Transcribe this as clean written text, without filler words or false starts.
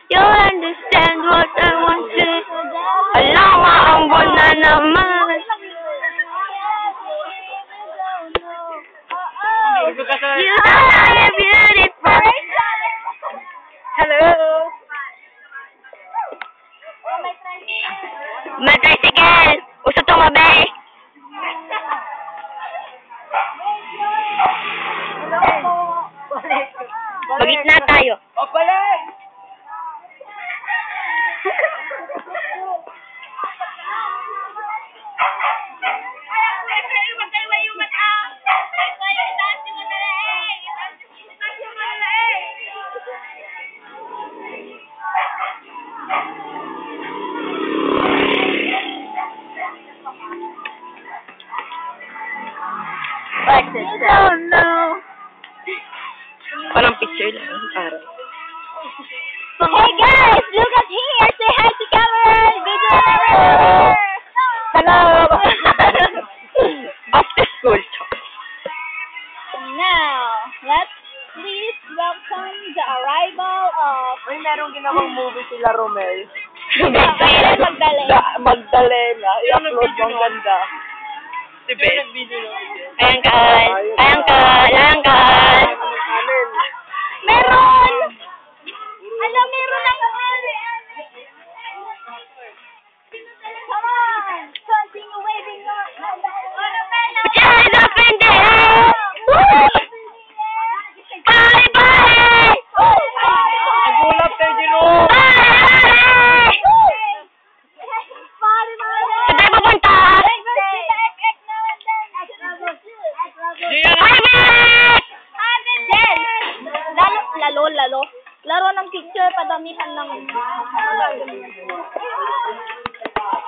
You understand what I want to. Alawa ang buwan na naman. You are beautiful. Hello! May tricycle. Gusto tumabi. Magitna tayo. O, balik! Oh no. Parang picture lang. Parang. Hey guys, look at here. Say hi to Cameron. Video camera. Hello. After school. Now, let's please welcome the arrival of Uy, merong ginawang movie sila, Romel. Magdalena. Magdalena. I-upload mo, ang ganda. Si Ben. Ayan ka. Ayan ka. Ayan ka. Meron! Alam, meron ng Come on! Continue waving your Child of India! Bye bye! Nagulat tayo, Gino! Bye! Saan tayo pupunta? Lalo. Laro ng picture, padamihan ng